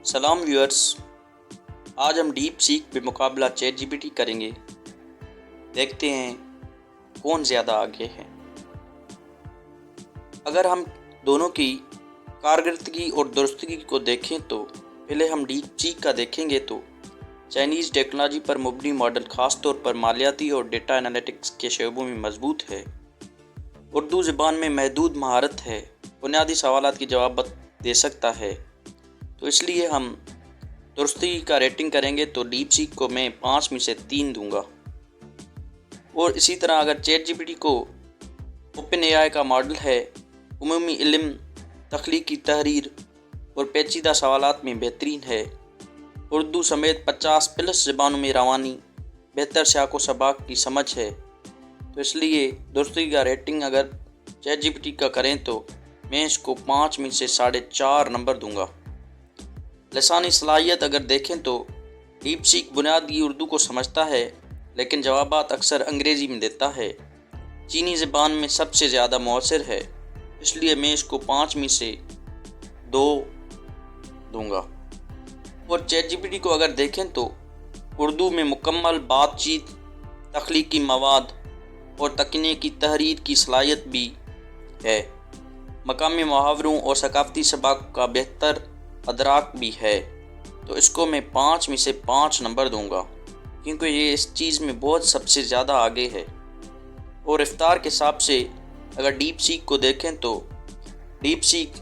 سلام ویورز، آج ہم ڈیپ سیک پہ مقابلہ چیٹ جی پی ٹی کریں گے۔ دیکھتے ہیں کون زیادہ آگے ہے۔ اگر ہم دونوں کی کارکردگی اور درستگی کو دیکھیں تو پہلے ہم ڈیپ سیک کا دیکھیں گے تو چائنیز ٹیکنالوجی پر مبنی ماڈل خاص طور پر مالیاتی اور ڈیٹا انالیٹکس کے شعبوں میں مضبوط ہے۔ اردو زبان میں محدود مہارت ہے، بنیادی سوالات کے جواب دے سکتا ہے، تو اس لیے ہم درستگی کا ریٹنگ کریں گے تو ڈیپ سیک کو میں 5 میں سے 3 دوں گا۔ اور اسی طرح اگر چیٹ جی پی ٹی کو اوپن اے آئی کا ماڈل ہے، عمومی علم، تخلیقی تحریر اور پیچیدہ سوالات میں بہترین ہے، اردو سمیت 50+ زبانوں میں روانی، بہتر سیاق و سباق کی سمجھ ہے، تو اس لیے درستگی کا ریٹنگ اگر چیٹ جی پی ٹی کا کریں تو میں اس کو 5 میں سے 4.5 نمبر دوں گا۔ لسانی صلاحیت اگر دیکھیں تو ڈیپ سیک بنیادی اردو کو سمجھتا ہے لیکن جوابات اکثر انگریزی میں دیتا ہے۔ چینی زبان میں سب سے زیادہ مؤثر ہے، اس لیے میں اس کو 5 میں سے 2 دوں گا۔ اور چیٹ جی پی ٹی کو اگر دیکھیں تو اردو میں مکمل بات چیت، تخلیقی مواد اور تکنیکی تحریر کی صلاحیت بھی ہے، مقامی محاوروں اور ثقافتی سباق کا بہتر ادراک بھی ہے، تو اس کو میں 5 میں سے 5 نمبر دوں گا کیونکہ یہ اس چیز میں بہت سب سے زیادہ آگے ہے۔ اور رفتار کے حساب سے اگر ڈیپ سیک کو دیکھیں تو ڈیپ سیک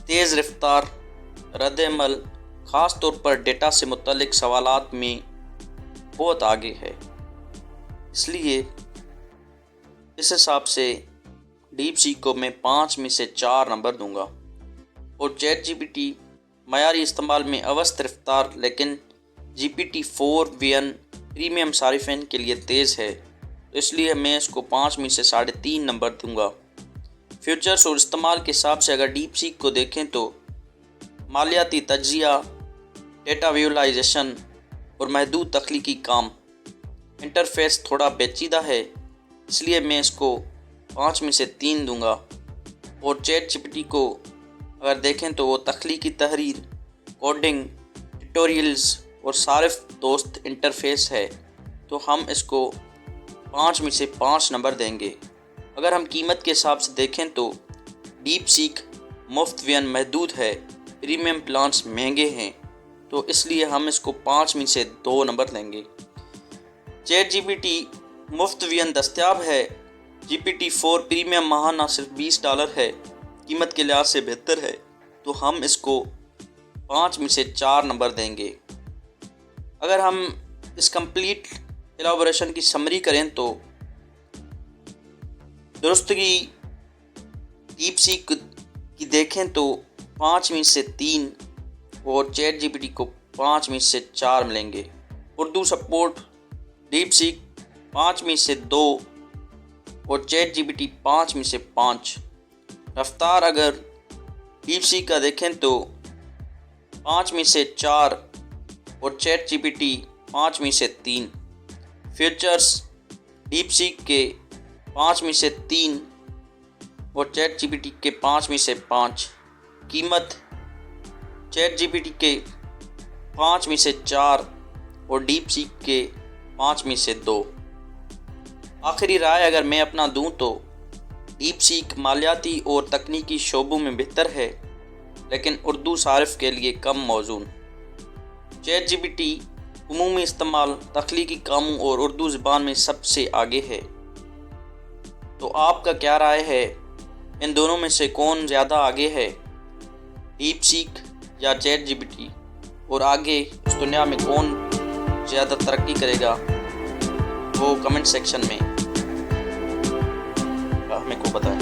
تیز رفتار، رد عمل، خاص طور پر ڈیٹا سے متعلق سوالات میں بہت آگے ہے، اس لیے اس حساب سے ڈیپ سیک کو میں 5 میں سے 4 نمبر دوں گا۔ اور چیٹ جی پی ٹی معیاری استعمال میں اوسط رفتار لیکن جی پی ٹی 4 پریمیم صارفین کے لیے تیز ہے، تو اس لیے میں اس کو 5 میں سے 3.5 نمبر دوں گا۔ فیچرز اور استعمال کے حساب سے اگر ڈیپ سیک کو دیکھیں تو مالیاتی تجزیہ، ڈیٹا ویژوائزیشن اور محدود تخلیقی کام، انٹرفیس تھوڑا پیچیدہ ہے، اس لیے میں اس کو 5 میں سے 3 دوں گا۔ اور چیٹ جی پی ٹی کو اگر دیکھیں تو وہ تخلیقی تحریر، کوڈنگ، ٹیوٹوریلز اور صارف دوست انٹرفیس ہے، تو ہم اس کو 5 میں سے 5 نمبر دیں گے۔ اگر ہم قیمت کے حساب سے دیکھیں تو ڈیپ سیک مفت وین محدود ہے، پریمیم پلانس مہنگے ہیں، تو اس لیے ہم اس کو 5 میں سے 2 نمبر دیں گے۔ چیٹ جی پی ٹی مفت وین دستیاب ہے، جی پی ٹی 4 پریمیم ماہانہ صرف $20 ہے، قیمت کے لحاظ سے بہتر ہے، تو ہم اس کو 5 میں سے 4 نمبر دیں گے۔ اگر ہم اس کمپلیٹ ایلابوریشن کی سمری کریں تو درستگی ڈیپ سیک کی دیکھیں تو 5 میں سے 3 اور چیٹ جی پی ٹی کو 5 میں سے 4 ملیں گے۔ اردو سپورٹ ڈیپ سیک 5 میں سے 2 اور چیٹ جی پی ٹی 5 میں سے 5۔ رفتار اگر ڈیپ سیک کا دیکھیں تو 5 میں سے 4 اور چیٹ جی پی ٹی 5 میں سے 3۔ فیچرز ڈیپ سیک کے 5 میں سے 3 اور چیٹ جی پی ٹی کے 5 میں سے 5۔ قیمت چیٹ جی پی ٹی کے 5 میں سے 4 اور ڈیپ سیک کے 5 میں سے 2۔ آخری رائے اگر میں اپنا دوں تو ڈیپ سیک مالیاتی اور تکنیکی شعبوں میں بہتر ہے لیکن اردو صارف کے لیے کم موزوں۔ چیٹ جی پی ٹی عمومی استعمال، تخلیقی کاموں اور اردو زبان میں سب سے آگے ہے۔ تو آپ کا کیا رائے ہے؟ ان دونوں میں سے کون زیادہ آگے ہے، ڈیپ سیک یا چیٹ جی پی ٹی؟ اور آگے اس دنیا میں کون زیادہ ترقی کرے گا، وہ کمنٹ سیکشن میں ہمیں کو بتائیں۔